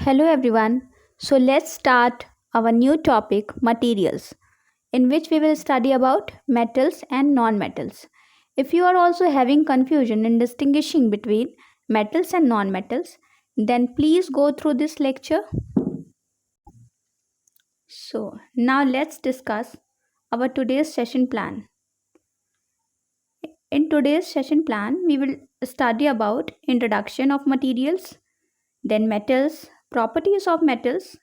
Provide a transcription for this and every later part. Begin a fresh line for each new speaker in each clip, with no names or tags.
Hello everyone. So let's start our new topic materials in which we will study about metals and non-metals. If you are also having confusion in distinguishing between metals and non-metals, then please go through this lecture. So now let's discuss our today's session plan. In today's session plan, we will study about introduction of materials, then metals, properties of metals,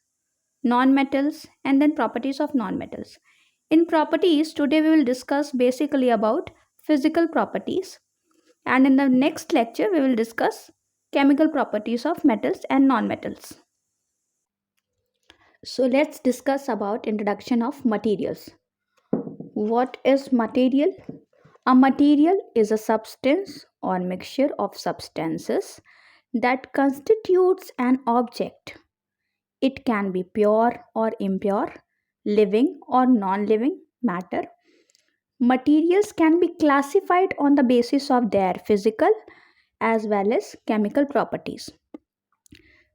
non-metals, and then properties of non-metals. In properties, today we will discuss basically about physical properties, and in the next lecture we will discuss chemical properties of metals and non-metals. So let's discuss about introduction of materials. What is material? A material is a substance or mixture of substances that constitutes an object. It can be pure or impure, living or non living matter. Materials can be classified on the basis of their physical as well as chemical properties.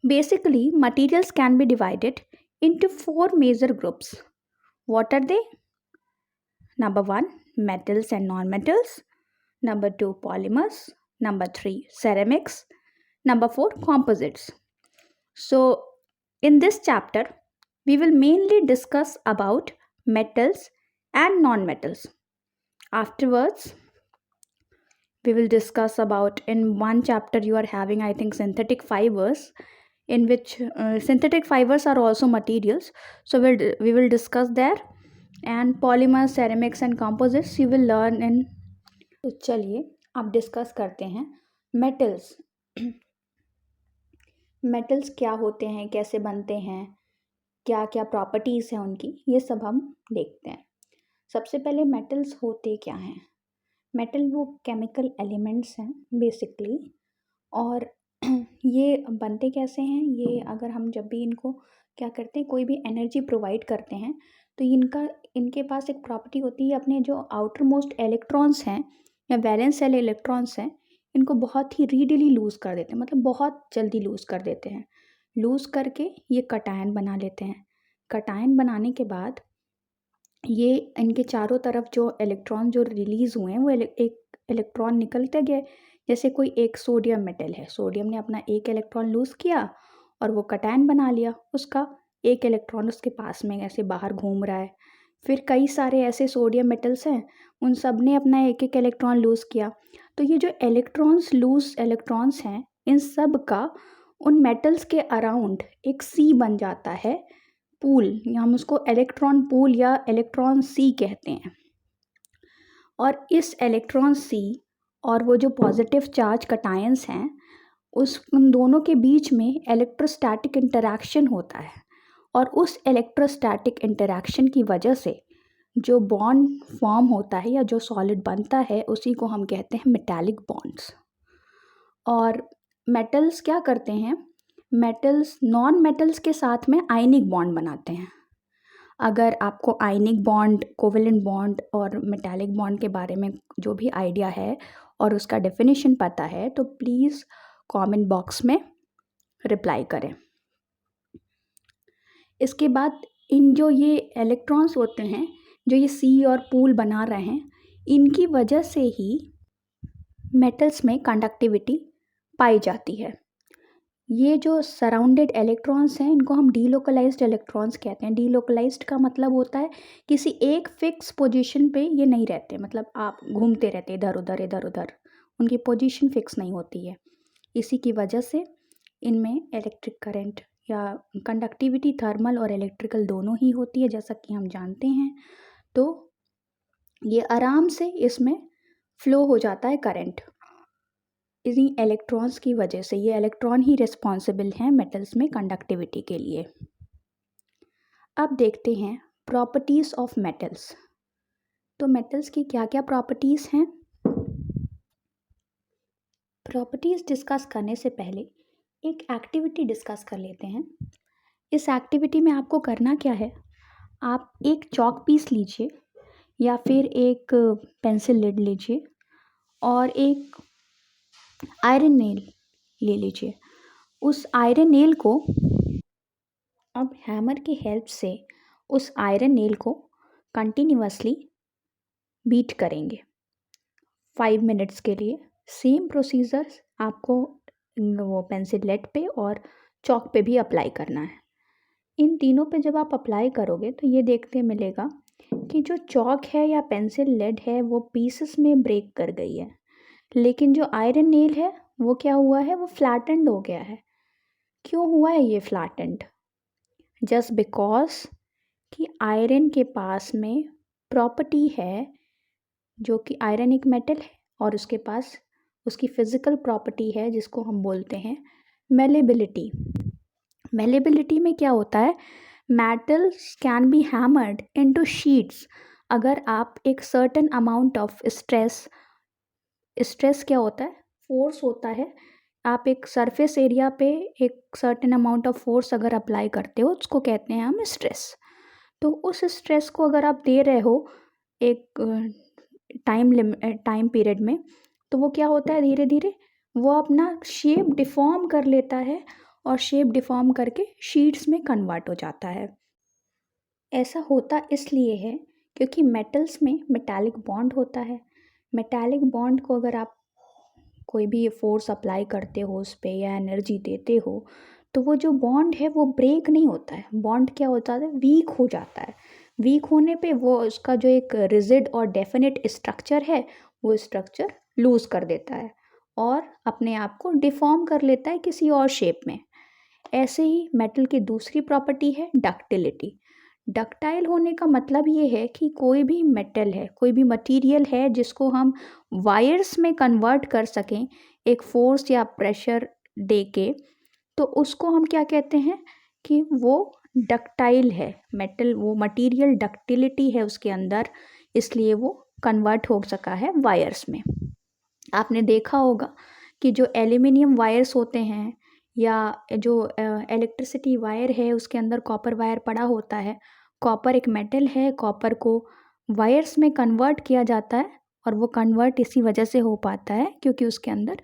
Basically, materials can be divided into four major groups. What are they? Number one, metals and non-metals. Number two, polymers. Number three, ceramics. Number four, composites. So, in this chapter, we will mainly discuss about metals and non-metals. Afterwards, we will discuss about, in one chapter you are having, I think, synthetic fibers, in which synthetic fibers are also materials. So we will discuss there, and polymers, ceramics and composites you will learn in. तो चलिए अब discuss करते हैं metals. Metals क्या होते हैं, कैसे बनते हैं, क्या क्या प्रॉपर्टीज़ हैं उनकी, ये सब हम देखते हैं. सबसे पहले मेटल्स होते क्या हैं. मेटल वो केमिकल एलिमेंट्स हैं बेसिकली, और ये बनते कैसे हैं. ये अगर हम जब भी इनको क्या करते हैं, कोई भी एनर्जी प्रोवाइड करते हैं, तो इनके पास एक प्रॉपर्टी होती है, अपने जो आउटर मोस्ट इलेक्ट्रॉन्स हैं या वैलेंस सेल इलेक्ट्रॉन्स हैं, इनको बहुत ही रीडिली लूज़ कर देते हैं, मतलब बहुत जल्दी लूज़ कर देते हैं. लूज़ करके ये कटायन बना लेते हैं. कटायन बनाने के बाद ये इनके चारों तरफ जो इलेक्ट्रॉन जो रिलीज़ हुए हैं, वो एक इलेक्ट्रॉन निकलते गए. जैसे कोई एक सोडियम मेटल है, सोडियम ने अपना एक इलेक्ट्रॉन लूज़ किया और वो कटायन बना लिया. उसका एक इलेक्ट्रॉन उसके पास में ऐसे बाहर घूम रहा है. फिर कई सारे ऐसे सोडियम मेटल्स हैं, उन सब ने अपना एक एक इलेक्ट्रॉन लूज़ किया. तो ये जो लूज़ इलेक्ट्रॉन्स हैं, इन सब का उन मेटल्स के अराउंड एक सी बन जाता है, पूल, या हम उसको इलेक्ट्रॉन पूल या इलेक्ट्रॉन सी कहते हैं. और इस इलेक्ट्रॉन सी और वो जो पॉजिटिव चार्ज कटायंस हैं, उन दोनों के बीच में इलेक्ट्रोस्टैटिक इंटरैक्शन होता है. और उस इलेक्ट्रोस्टैटिक इंटरैक्शन की वजह से जो बॉन्ड फॉर्म होता है या जो सॉलिड बनता है, उसी को हम कहते हैं मेटालिक बॉन्ड्स. और मेटल्स क्या करते हैं, मेटल्स नॉन मेटल्स के साथ में आयनिक बॉन्ड बनाते हैं. अगर आपको आयनिक बॉन्ड, कोवेलेंट बॉन्ड और मेटालिक बॉन्ड के बारे में जो भी आइडिया है और उसका डेफिनेशन पता है, तो प्लीज़ कमेंट बॉक्स में रिप्लाई करें. इसके बाद इन जो ये इलेक्ट्रॉन्स होते हैं, जो ये सी और पूल बना रहे हैं, इनकी वजह से ही मेटल्स में कंडक्टिविटी पाई जाती है. ये जो सराउंडेड इलेक्ट्रॉन्स हैं, इनको हम डीलोकलाइज्ड इलेक्ट्रॉन्स कहते हैं. डीलोकलाइज्ड का मतलब होता है किसी एक फिक्स पोजीशन पे ये नहीं रहते, मतलब आप घूमते रहते इधर उधर इधर उधर, उनकी पोजीशन फिक्स नहीं होती है. इसी की वजह से इनमें इलेक्ट्रिक करंट या कंडक्टिविटी थर्मल और इलेक्ट्रिकल दोनों ही होती है, जैसा कि हम जानते हैं. तो ये आराम से इसमें फ्लो हो जाता है करंट, इन्हीं इलेक्ट्रॉन्स की वजह से. ये इलेक्ट्रॉन ही रिस्पॉन्सिबल हैं मेटल्स में कंडक्टिविटी के लिए. अब देखते हैं प्रॉपर्टीज़ ऑफ मेटल्स. तो मेटल्स की क्या क्या प्रॉपर्टीज़ हैं. प्रॉपर्टीज़ डिस्कस करने से पहले एक एक्टिविटी डिस्कस कर लेते हैं. इस एक्टिविटी में आपको करना क्या है, आप एक चॉक पीस लीजिए या फिर एक पेंसिल लिड लीजिए और एक आयरन नेल ले लीजिए. उस आयरन नेल को अब हैमर की हेल्प से उस आयरन नेल को कंटिन्यूअसली बीट करेंगे 5 मिनट्स के लिए। सेम प्रोसीजर आपको वो पेंसिल लेड पे और चॉक पे भी अप्लाई करना है। इन तीनों पे जब आप अप्लाई करोगे तो ये देखते मिलेगा कि जो चॉक है या पेंसिल लेड है वो पीसेस में ब्रेक कर गई है, लेकिन जो आयरन नेल है वो क्या हुआ है, वो फ्लैटेंड हो गया है। क्यों हुआ है ये फ्लैटेंड? जस्ट बिकॉज कि आयरन के पास में प्रॉपर्टी है, जो कि आयरन एक मेटल है और उसके पास उसकी फिजिकल प्रॉपर्टी है जिसको हम बोलते हैं मेलेबिलिटी। मेलेबिलिटी में क्या होता है, metals can be hammered into sheets. अगर आप एक सर्टेन अमाउंट ऑफ स्ट्रेस क्या होता है, फोर्स होता है। आप एक सरफेस एरिया पे एक सर्टेन अमाउंट ऑफ फोर्स अगर अप्लाई करते हो उसको कहते हैं हम स्ट्रेस। तो उस स्ट्रेस को अगर आप दे रहे हो एक टाइम पीरियड में, तो वो क्या होता है, धीरे धीरे वो अपना शेप डिफॉर्म कर लेता है और शेप डिफॉर्म करके शीट्स में कन्वर्ट हो जाता है। ऐसा होता इसलिए है क्योंकि मेटल्स में मेटालिक बॉन्ड होता है। मेटालिक बॉन्ड को अगर आप कोई भी फोर्स अप्लाई करते हो उस पर या एनर्जी देते हो, तो वो जो बॉन्ड है वो ब्रेक नहीं होता है। बॉन्ड क्या होता है, वीक हो जाता है। वीक होने पे वो उसका जो एक रिजिड और डेफिनेट स्ट्रक्चर है वो स्ट्रक्चर लूज कर देता है और अपने आप को डिफॉर्म कर लेता है किसी और शेप में। ऐसे ही मेटल की दूसरी प्रॉपर्टी है डक्टिलिटी। डक्टाइल होने का मतलब ये है कि कोई भी मेटल है, कोई भी मटेरियल है जिसको हम वायर्स में कन्वर्ट कर सकें एक फोर्स या प्रेशर दे के, तो उसको हम क्या कहते हैं कि वो डक्टाइल है। मेटल, वो मटेरियल डक्टिलिटी है उसके अंदर, इसलिए वो कन्वर्ट हो सका है वायर्स में। आपने देखा होगा कि जो एल्यूमिनियम वायर्स होते हैं या जो इलेक्ट्रिसिटी वायर है उसके अंदर कॉपर वायर पड़ा होता है। कॉपर एक मेटल है, कॉपर को वायर्स में कन्वर्ट किया जाता है और वो कन्वर्ट इसी वजह से हो पाता है क्योंकि उसके अंदर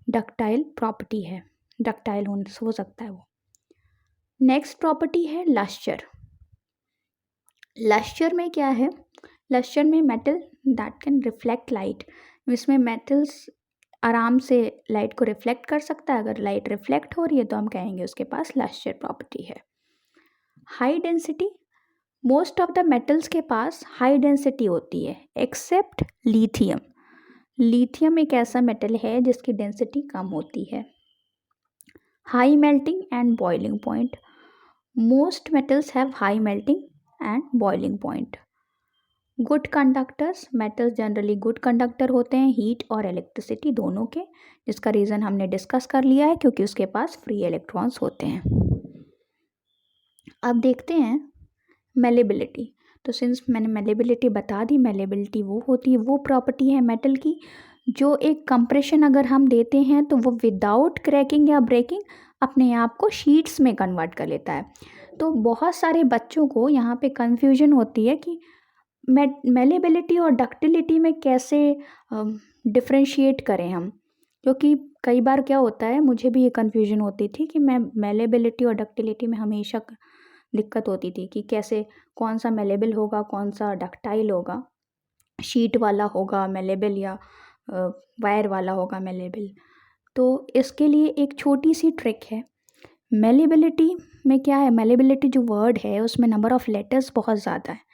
डक्टाइल प्रॉपर्टी है, डक्टाइल हो सकता है वो। नेक्स्ट प्रॉपर्टी है लस्चर। लस्चर में क्या है, लस्चर में metal that can reflect light. इसमें मेटल्स आराम से लाइट को रिफ्लेक्ट कर सकता है। अगर लाइट रिफ्लेक्ट हो रही है तो हम कहेंगे उसके पास लस्चर प्रॉपर्टी है। High density, most of the metals के पास हाई डेंसिटी होती है एक्सेप्ट लिथियम। लिथियम एक ऐसा मेटल है जिसकी डेंसिटी कम होती है। High melting and boiling point, most metals have high melting and boiling point. Good conductors, metals generally good conductor होते हैं हीट और इलेक्ट्रिसिटी दोनों के, जिसका रीज़न हमने डिस्कस कर लिया है क्योंकि उसके पास फ्री इलेक्ट्रॉन्स होते हैं। अब देखते हैं मेलेबिलिटी। तो सिंस मैंने मेलेबिलिटी बता दी, मेलेबिलिटी वो होती है, वो प्रॉपर्टी है मेटल की जो एक कंप्रेशन अगर हम देते हैं तो वो विदाउट क्रैकिंग या ब्रेकिंग अपने आप को शीट्स में कन्वर्ट कर लेता है। तो बहुत सारे बच्चों को यहाँ पे कन्फ्यूजन होती है कि मेलेबिलिटी और डक्टिलिटी में कैसे डिफ्रेंशिएट करें हम, क्योंकि कई बार क्या होता है, मुझे भी ये कन्फ्यूजन होती थी कि मैं मेलेबिलिटी और डक्टिलिटी में हमेशा दिक्कत होती थी कि कैसे, कौन सा मेलेबल होगा कौन सा डक्टाइल होगा, शीट वाला होगा मेलेबल या वायर वाला होगा मेलेबल। तो इसके लिए एक छोटी सी ट्रिक है। मेलेबिलिटी में क्या है, मेलेबिलिटी जो वर्ड है उसमें नंबर ऑफ़ लेटर्स बहुत ज़्यादा है।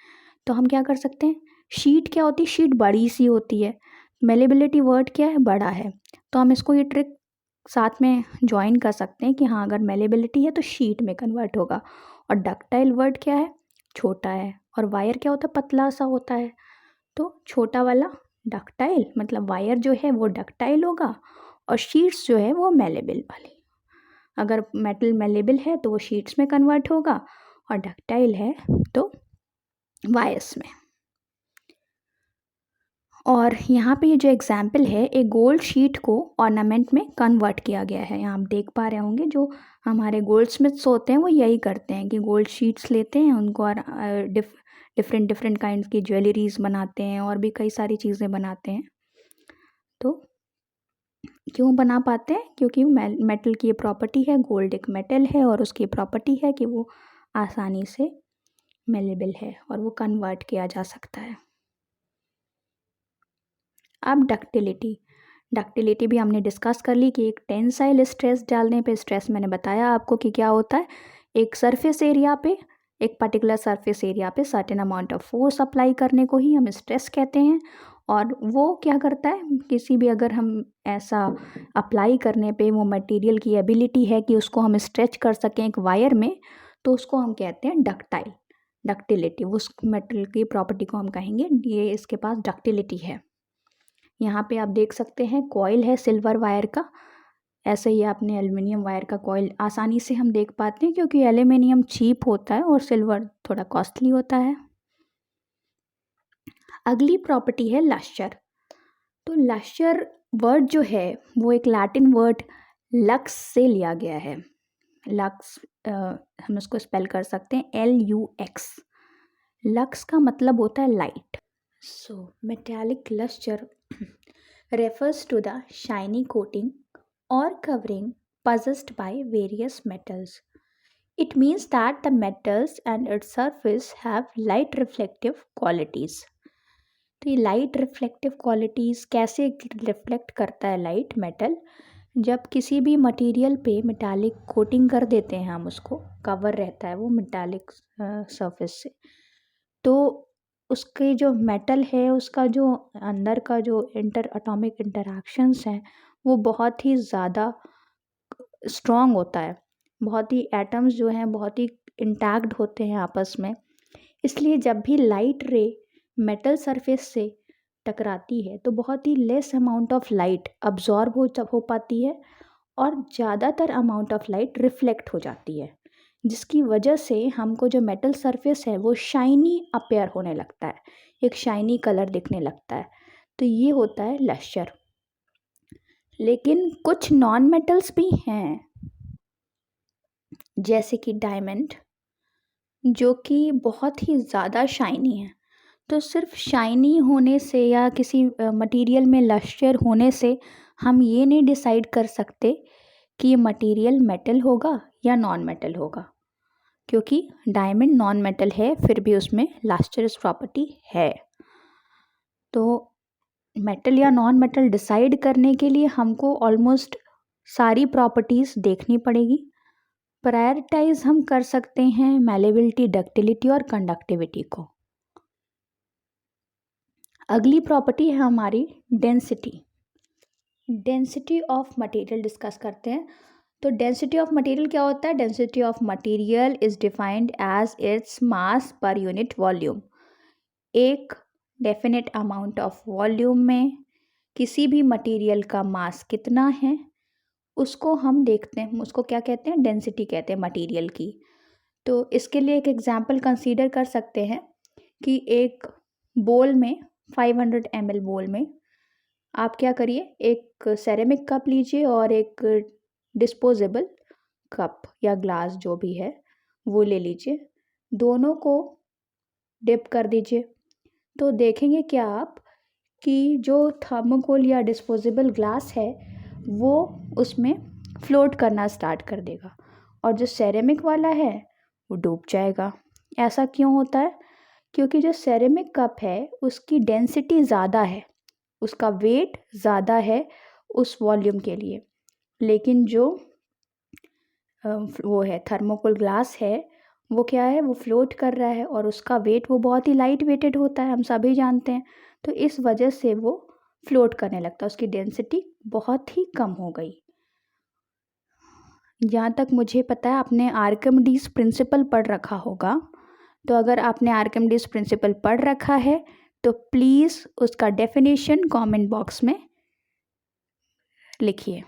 तो हम क्या कर सकते हैं, शीट क्या होती है, शीट बड़ी सी होती है, मेलेबिलिटी वर्ड क्या है, बड़ा है। तो हम इसको ये ट्रिक साथ में ज्वाइन कर सकते हैं कि हाँ अगर मेलेबिलिटी है तो शीट में कन्वर्ट होगा। और डक्टाइल वर्ड क्या है, छोटा है। और वायर क्या होता है, पतला सा होता है। तो छोटा वाला डक्टाइल, मतलब वायर जो है वो डक्टाइल होगा और शीट्स जो है वो मेलेबल वाली। अगर मेटल मेलेबल है तो वो शीट्स में कन्वर्ट होगा और डक्टाइल है तो वायर्स में। और यहाँ पे ये जो एग्जाम्पल है, एक गोल्ड शीट को ऑर्नामेंट में कन्वर्ट किया गया है। यहाँ आप देख पा रहे होंगे जो हमारे गोल्ड स्मिथ्स होते हैं वो यही करते हैं कि गोल्ड शीट्स लेते हैं, उनको और डिफरेंट डिफरेंट काइंड की ज्वेलरीज बनाते हैं और भी कई सारी चीज़ें बनाते हैं। तो क्यों बना पाते हैं? क्योंकि मेटल की ये प्रॉपर्टी है, गोल्ड एक मेटल है और उसकी प्रॉपर्टी है कि वो आसानी से मेलेबल है और वो कन्वर्ट किया जा सकता है। अब डक्टिलिटी भी हमने डिस्कस कर ली कि एक टेंसाइल स्ट्रेस डालने पे, स्ट्रेस मैंने बताया आपको कि क्या होता है, एक सरफेस एरिया पे, एक पर्टिकुलर सरफेस एरिया पे certain amount of force apply करने को ही हम स्ट्रेस कहते हैं। और वो क्या करता है, किसी भी अगर हम ऐसा अप्लाई करने पे वो मटेरियल की एबिलिटी है कि उसको हम स्ट्रेच कर सकें एक वायर में, तो उसको हम कहते हैं डक्टिलिटी। उस मेटेरियल की प्रॉपर्टी को हम कहेंगे ये इसके पास डक्टिलिटी है। यहाँ पे आप देख सकते हैं कॉइल है सिल्वर वायर का, ऐसे ही आपने एल्युमिनियम वायर का कॉइल आसानी से हम देख पाते हैं क्योंकि एल्युमिनियम चीप होता है और सिल्वर थोड़ा कॉस्टली होता है। अगली प्रॉपर्टी है लश्चर। तो लश्चर वर्ड जो है वो एक लैटिन वर्ड लक्स से लिया गया है। लक्स हम उसको स्पेल कर सकते हैं LUX। लक्स का मतलब होता है light. So metallic lustre refers to the shiny coating or covering possessed by various metals. It means that the metals and its surface have light reflective qualities. तो ये लाइट रिफ्लेक्टिव क्वालिटीज़ कैसे reflect करता है light metal? जब किसी भी material पे metallic coating कर देते हैं हम, उसको कवर रहता है वो मेटालिक सरफेस से, तो उसके जो मेटल है उसका जो अंदर का जो इंटर एटॉमिक इंटरैक्शंस हैं वो बहुत ही ज़्यादा स्ट्रॉन्ग होता है, बहुत ही एटम्स जो हैं बहुत ही इंटैक्ट होते हैं आपस में। इसलिए जब भी लाइट रे मेटल सरफेस से टकराती है तो बहुत ही less amount of light absorb हो पाती है और ज़्यादातर अमाउंट ऑफ लाइट रिफ्लेक्ट हो जाती है, जिसकी वजह से हमको जो मेटल सरफेस है वो शाइनी अपेयर होने लगता है, एक शाइनी कलर दिखने लगता है। तो ये होता है लश्चर। लेकिन कुछ नॉन मेटल्स भी हैं जैसे कि डायमंड, जो कि बहुत ही ज़्यादा शाइनी है। तो सिर्फ शाइनी होने से या किसी मटेरियल में लश्चर होने से हम ये नहीं डिसाइड कर सकते कि ये मटेरियल मेटल होगा या नॉन मेटल होगा, क्योंकि डायमंड नॉन मेटल है फिर भी उसमें लश्चरस प्रॉपर्टी है। तो मेटल या नॉन मेटल डिसाइड करने के लिए हमको ऑलमोस्ट सारी प्रॉपर्टीज़ देखनी पड़ेगी। प्रायोरिटाइज हम कर सकते हैं मैलेबिलिटी, डक्टिलिटी और कंडक्टिविटी को। अगली प्रॉपर्टी है हमारी डेंसिटी ऑफ मटेरियल डिस्कस करते हैं। तो डेंसिटी ऑफ मटेरियल क्या होता है? Density of material is defined as its mass per unit volume. एक डेफिनेट अमाउंट ऑफ वॉल्यूम में किसी भी मटेरियल का मास कितना है उसको हम देखते हैं, उसको क्या कहते हैं? डेंसिटी कहते हैं मटेरियल की। तो इसके लिए एक एग्जांपल कंसीडर कर सकते हैं कि एक बोल में 500 ml बोल में आप क्या करिए, एक सेरेमिक कप लीजिए और एक डिस्पोजेबल कप या ग्लास जो भी है वो ले लीजिए, दोनों को डिप कर दीजिए। तो देखेंगे क्या आप कि जो थर्मोकोल या डिस्पोजेबल ग्लास है वो उसमें फ्लोट करना स्टार्ट कर देगा और जो सेरेमिक वाला है वो डूब जाएगा। ऐसा क्यों होता है? क्योंकि जो सेरेमिक कप है उसकी डेंसिटी ज़्यादा है, उसका वेट ज़्यादा है उस वॉल्यूम के लिए, लेकिन जो वो है थर्मोकोल ग्लास है वो क्या है, वो फ्लोट कर रहा है और उसका वेट वो बहुत ही लाइट वेटेड होता है, हम सभी जानते हैं। तो इस वजह से वो फ्लोट करने लगता है, उसकी डेंसिटी बहुत ही कम हो गई। जहाँ तक मुझे पता है आपने आर्किमिडीज प्रिंसिपल पढ़ रखा होगा, तो अगर आपने आर्किमिडीज प्रिंसिपल पढ़ रखा है तो प्लीज़ उसका डेफिनेशन कमेंट बॉक्स में लिखिए।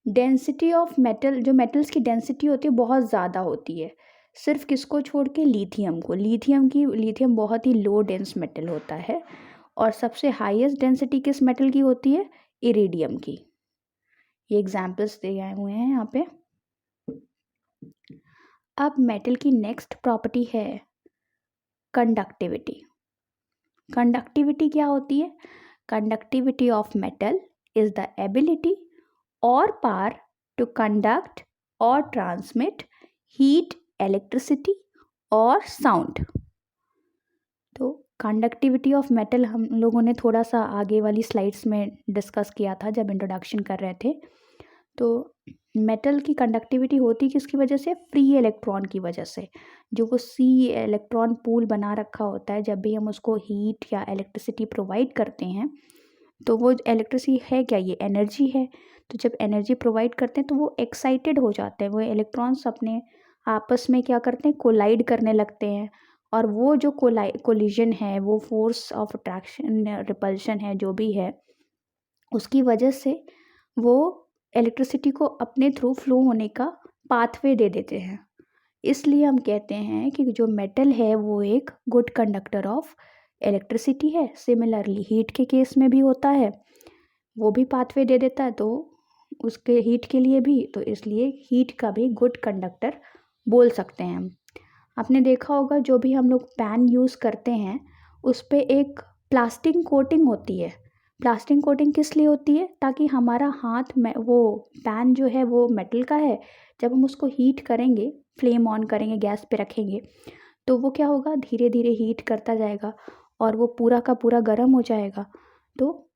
डेंसिटी ऑफ मेटल, जो मेटल्स की डेंसिटी होती है बहुत ज़्यादा होती है, सिर्फ किसको छोड़ के? लिथियम को। लिथियम बहुत ही लो डेंस मेटल होता है और सबसे हाईएस्ट डेंसिटी किस मेटल की होती है? इरिडियम की। ये एग्जाम्पल्स दिए गए हुए हैं यहाँ पे। अब मेटल की नेक्स्ट प्रॉपर्टी है कंडक्टिविटी। कंडक्टिविटी क्या होती है? conductivity of metal is the ability or power to conduct or transmit heat, electricity or sound. तो कंडक्टिविटी ऑफ मेटल हम लोगों ने थोड़ा सा आगे वाली स्लाइड्स में डिस्कस किया था जब इंट्रोडक्शन कर रहे थे। तो मेटल की कंडक्टिविटी होती किसकी वजह से? फ्री इलेक्ट्रॉन की वजह से। जो वो सी इलेक्ट्रॉन पूल बना रखा होता है, जब भी हम उसको हीट या इलेक्ट्रिसिटी प्रोवाइड करते हैं तो वो इलेक्ट्रिसिटी है क्या? ये एनर्जी है। तो जब एनर्जी प्रोवाइड करते हैं तो वो एक्साइटेड हो जाते हैं, वो इलेक्ट्रॉन्स अपने आपस में क्या करते हैं? कोलाइड करने लगते हैं। और वो जो कोलिजन है, वो फोर्स ऑफ अट्रैक्शन रिपल्शन है जो भी है, उसकी वजह से वो इलेक्ट्रिसिटी को अपने थ्रू फ्लो होने का पाथवे दे देते हैं। इसलिए हम कहते हैं कि जो मेटल है वो एक गुड कंडक्टर ऑफ इलेक्ट्रिसिटी है। सिमिलरली हीट के केस में भी होता है, वो भी पाथवे दे देता है, तो उसके हीट के लिए भी, तो इसलिए हीट का भी गुड कंडक्टर बोल सकते हैं हम। आपने देखा होगा जो भी हम लोग पैन यूज़ करते हैं उस पर एक प्लास्टिक कोटिंग होती है। प्लास्टिक कोटिंग किस लिए होती है? ताकि हमारा हाथ में, वो पैन जो है वो मेटल का है, जब हम उसको हीट करेंगे, फ्लेम ऑन करेंगे, गैस पे रखेंगे, तो वो क्या होगा? धीरे धीरे हीट करता जाएगा और वो पूरा का पूरा गर्म हो जाएगा। तो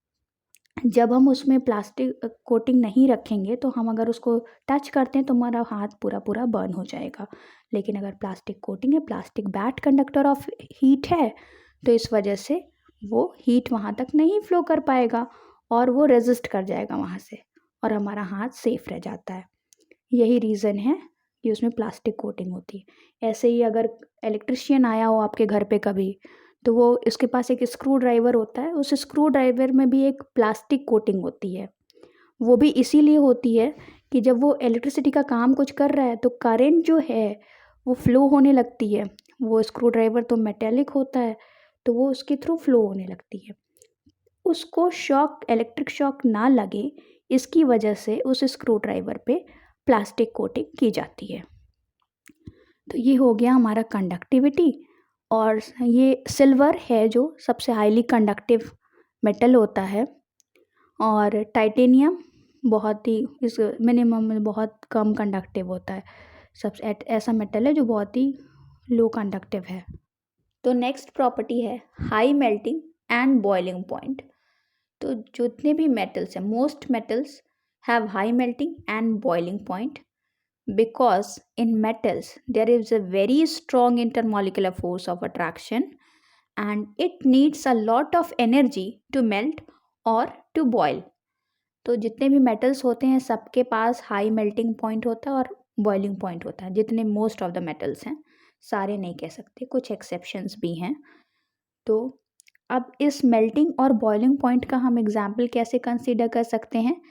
जब हम उसमें प्लास्टिक कोटिंग नहीं रखेंगे तो हम अगर उसको टच करते हैं तो हमारा हाथ पूरा पूरा बर्न हो जाएगा। लेकिन अगर प्लास्टिक कोटिंग है, plastic bad conductor of heat है, तो इस वजह से वो हीट वहाँ तक नहीं फ्लो कर पाएगा और वो रेजिस्ट कर जाएगा वहाँ से, और हमारा हाथ सेफ रह जाता है। यही रीज़न है कि उसमें प्लास्टिक कोटिंग होती है। ऐसे ही अगर इलेक्ट्रिशियन आया हो आपके घर पे कभी, तो वो इसके पास एक स्क्रू ड्राइवर होता है, उस स्क्रू ड्राइवर में भी एक प्लास्टिक कोटिंग होती है। वो भी इसीलिए होती है कि जब वो इलेक्ट्रिसिटी का काम कुछ कर रहा है तो करंट जो है वो फ्लो होने लगती है। वो स्क्रू ड्राइवर तो मेटेलिक होता है, तो वो उसके थ्रू फ्लो होने लगती है। उसको शॉक, इलेक्ट्रिक शॉक ना लगे, इसकी वजह से उस स्क्रू ड्राइवर पे प्लास्टिक कोटिंग की जाती है। तो ये हो गया हमारा कंडक्टिविटी। और ये सिल्वर है जो सबसे हाईली कंडक्टिव मेटल होता है, और टाइटेनियम बहुत ही इस मिनिमम में बहुत कम कंडक्टिव होता है। सबसे ऐसा मेटल है जो बहुत ही लो कंडक्टिव है। तो नेक्स्ट प्रॉपर्टी है high melting and boiling point. तो जितने भी मेटल्स हैं, most metals have high melting and boiling point, because in metals there is a very strong intermolecular force of attraction and it needs a lot of energy to melt or to boil. तो जितने भी metals होते हैं सबके पास high melting point होता है और boiling point होता है। जितने मोस्ट ऑफ द मेटल्स हैं, सारे नहीं कह सकते, कुछ एक्सेप्शंस भी हैं। तो अब इस मेल्टिंग और बॉइलिंग पॉइंट का हम एग्जाम्पल कैसे कंसीडर कर सकते हैं?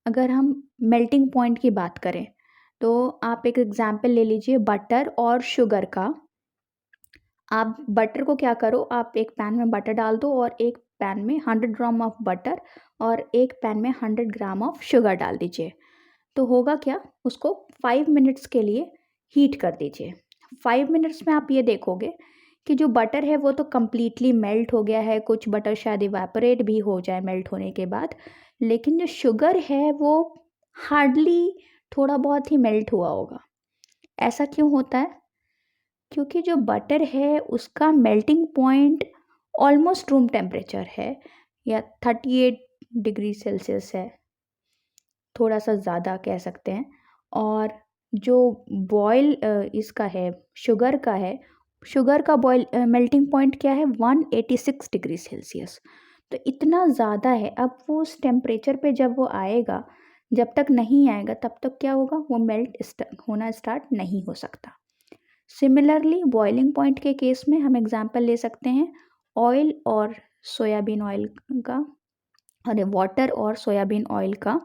अगर हम मेल्टिंग पॉइंट की बात करें तो आप एक एग्जाम्पल ले लीजिए बटर और शुगर का। आप बटर को क्या करो, आप एक पैन में बटर डाल दो और एक पैन में 100 ग्राम ऑफ बटर और एक पैन में 100 ग्राम ऑफ शुगर डाल दीजिए। तो होगा क्या? उसको 5 मिनट्स के लिए हीट कर दीजिए। 5 मिनट्स में आप ये देखोगे कि जो बटर है वो तो कम्प्लीटली मेल्ट हो गया है, कुछ बटर शायद इवेपोरेट भी हो जाए मेल्ट होने के बाद, लेकिन जो शुगर है वो हार्डली थोड़ा बहुत ही मेल्ट हुआ होगा। ऐसा क्यों होता है? क्योंकि जो बटर है उसका melting point almost room temperature है या 38 डिग्री सेल्सियस है, थोड़ा सा ज़्यादा कह सकते हैं। और जो बॉयल इसका है, शुगर का है, शुगर का बॉयल मेल्टिंग पॉइंट क्या है? 186 डिग्री सेल्सियस। तो इतना ज़्यादा है। अब वो उस टेम्परेचर पे जब वो आएगा, जब तक नहीं आएगा तब तक क्या होगा? वो मेल्ट होना स्टार्ट नहीं हो सकता। सिमिलरली बॉइलिंग पॉइंट के केस में हम एग्जांपल ले सकते हैं ऑयल और सोयाबीन ऑयल का, अरे वाटर और सोयाबीन ऑयल का।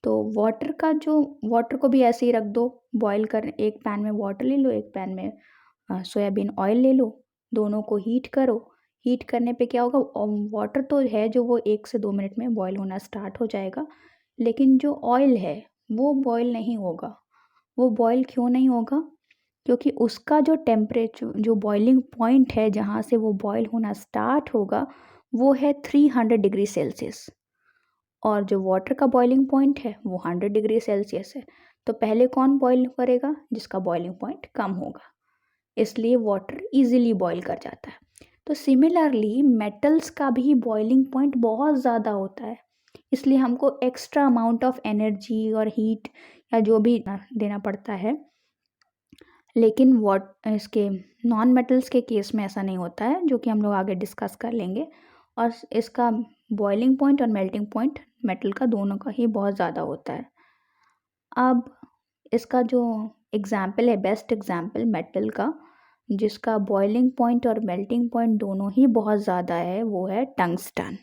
तो वाटर को भी ऐसे ही रख दो बॉईल कर, एक पैन में वाटर ले लो, एक पैन में सोयाबीन ऑयल ले लो, दोनों को हीट करो। हीट करने पे क्या होगा? वाटर तो है जो वो 1 से 2 मिनट में बॉईल होना स्टार्ट हो जाएगा, लेकिन जो ऑयल है वो बॉईल नहीं होगा। वो बॉईल क्यों नहीं होगा? क्योंकि उसका जो टेम्परेचर, जो बॉइलिंग पॉइंट है जहाँ से वो बॉईल होना स्टार्ट होगा, वो है 300 डिग्री सेल्सियस, और जो वाटर का बॉइलिंग पॉइंट है वो 100 डिग्री सेल्सियस है। तो पहले कौन बॉईल करेगा? जिसका बॉइलिंग पॉइंट कम होगा, इसलिए वाटर इजीली बॉईल कर जाता है। तो सिमिलरली मेटल्स का भी बॉइलिंग पॉइंट बहुत ज़्यादा होता है, इसलिए हमको एक्स्ट्रा अमाउंट ऑफ एनर्जी और हीट या जो भी देना पड़ता है। लेकिन इसके नॉन मेटल्स के केस में ऐसा नहीं होता है, जो कि हम लोग आगे डिस्कस कर लेंगे। और इसका बॉइलिंग पॉइंट और मेल्टिंग पॉइंट मेटल का दोनों का ही बहुत ज़्यादा होता है। अब इसका जो एग्ज़ाम्पल है, बेस्ट एग्ज़ाम्पल मेटल का जिसका बॉइलिंग पॉइंट और मेल्टिंग पॉइंट दोनों ही बहुत ज़्यादा है, वो है टंगस्टन।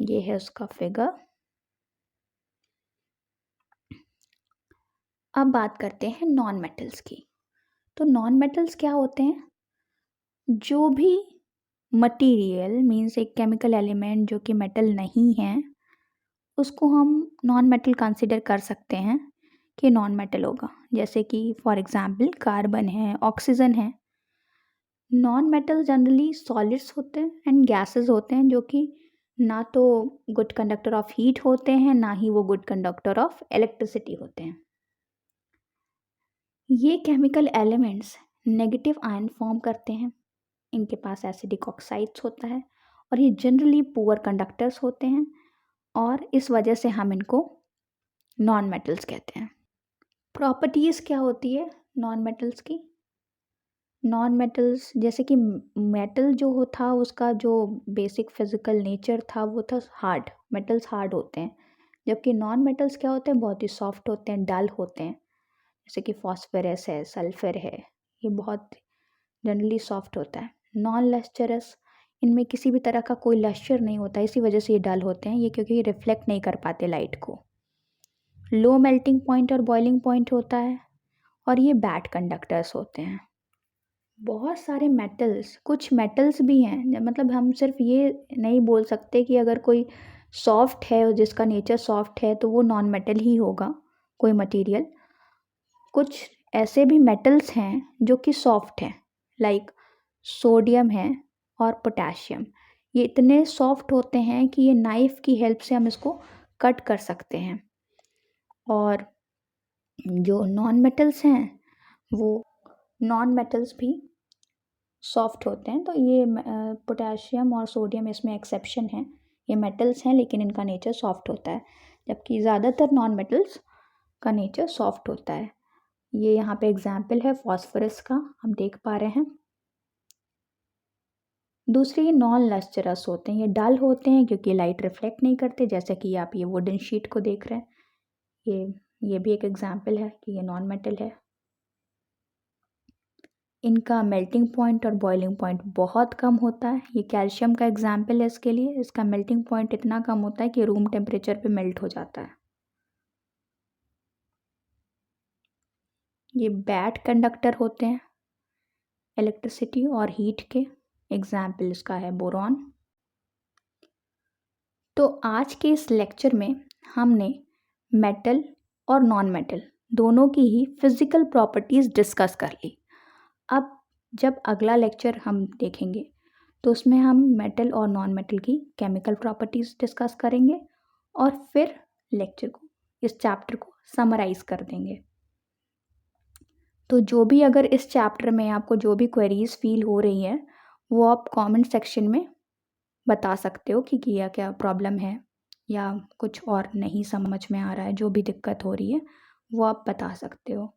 ये है उसका फिगर। अब बात करते हैं नॉन मेटल्स की। तो नॉन मेटल्स क्या होते हैं? जो भी मटेरियल मीन्स एक केमिकल एलिमेंट जो कि मेटल नहीं है, उसको हम नॉन मेटल कंसिडर कर सकते हैं कि नॉन मेटल होगा। जैसे कि फॉर एग्जांपल कार्बन है, ऑक्सीजन है। नॉन मेटल जनरली सॉलिड्स होते हैं एंड गैसेस होते हैं, जो कि ना तो गुड कंडक्टर ऑफ हीट होते हैं, ना ही वो गुड कंडक्टर ऑफ इलेक्ट्रिसिटी होते हैं। ये chemical elements negative ion form करते हैं, इनके पास एसिडिक ऑक्साइड्स होता है, और ये जनरली पुअर कंडक्टर्स होते हैं, और इस वजह से हम इनको नॉन मेटल्स कहते हैं। प्रॉपर्टीज़ क्या होती है नॉन मेटल्स की? नॉन मेटल्स जैसे कि मेटल जो था उसका जो बेसिक फिजिकल नेचर था वो था हार्ड, मेटल्स हार्ड होते हैं, जबकि नॉन मेटल्स क्या होते हैं? बहुत ही सॉफ्ट होते हैं, डल होते हैं। जैसे कि फॉस्फोरस है, सल्फर है, ये बहुत जनरली सॉफ्ट होता है। नॉन लस्चरस, इनमें किसी भी तरह का कोई लस्चर नहीं होता, इसी वजह से ये डल होते हैं, ये क्योंकि रिफ्लेक्ट नहीं कर पाते लाइट को। लो मेल्टिंग पॉइंट और बॉइलिंग पॉइंट होता है, और ये बैड कंडक्टर्स होते हैं। बहुत सारे मेटल्स, कुछ मेटल्स भी हैं, मतलब हम सिर्फ ये नहीं बोल सकते कि अगर कोई सॉफ्ट है, जिसका नेचर सॉफ्ट है, तो वो नॉन मेटल ही होगा कोई मटेरियल। कुछ ऐसे भी मेटल्स हैं जो कि सॉफ्ट हैं, लाइक सोडियम है और पोटेशियम। ये इतने सॉफ्ट होते हैं कि ये नाइफ की हेल्प से हम इसको कट कर सकते हैं। और जो नॉन मेटल्स हैं, वो नॉन मेटल्स भी सॉफ्ट होते हैं। तो ये पोटेशियम और सोडियम इसमें एक्सेप्शन है। ये मेटल्स हैं लेकिन इनका नेचर सॉफ्ट होता है, जबकि ज़्यादातर नॉन मेटल्स का नेचर सॉफ्ट होता है। ये यहाँ पे एग्जाम्पल है फॉस्फोरस का, हम देख पा रहे हैं। दूसरे ये नॉन लस्चरस होते हैं, ये डल होते हैं क्योंकि लाइट रिफ्लेक्ट नहीं करते, जैसे कि आप ये वुडन शीट को देख रहे हैं। ये भी एक एग्जाम्पल है कि ये नॉन मेटल है। इनका मेल्टिंग पॉइंट और बॉइलिंग पॉइंट बहुत कम होता है। ये कैल्शियम का एग्जाम्पल है इसके लिए, इसका मेल्टिंग पॉइंट इतना कम होता है कि रूम टेम्परेचर पे मेल्ट हो जाता है। ये बैड कंडक्टर होते हैं इलेक्ट्रिसिटी और हीट के, एग्जाम्पल इसका है बोरॉन। तो आज के इस लेक्चर में हमने मेटल और नॉन मेटल दोनों की ही फिजिकल प्रॉपर्टीज़ डिस्कस कर ली। अब जब अगला लेक्चर हम देखेंगे तो उसमें हम मेटल और नॉन मेटल की केमिकल प्रॉपर्टीज़ डिस्कस करेंगे, और फिर लेक्चर को, इस चैप्टर को समराइज़ कर देंगे। तो जो भी अगर इस चैप्टर में आपको जो भी क्वेरीज फील हो रही है, वो आप कमेंट सेक्शन में बता सकते हो कि क्या क्या प्रॉब्लम है, या कुछ और नहीं समझ में आ रहा है, जो भी दिक्कत हो रही है वो आप बता सकते हो।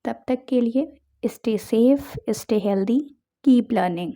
तब तक के लिए stay safe, stay healthy, keep learning.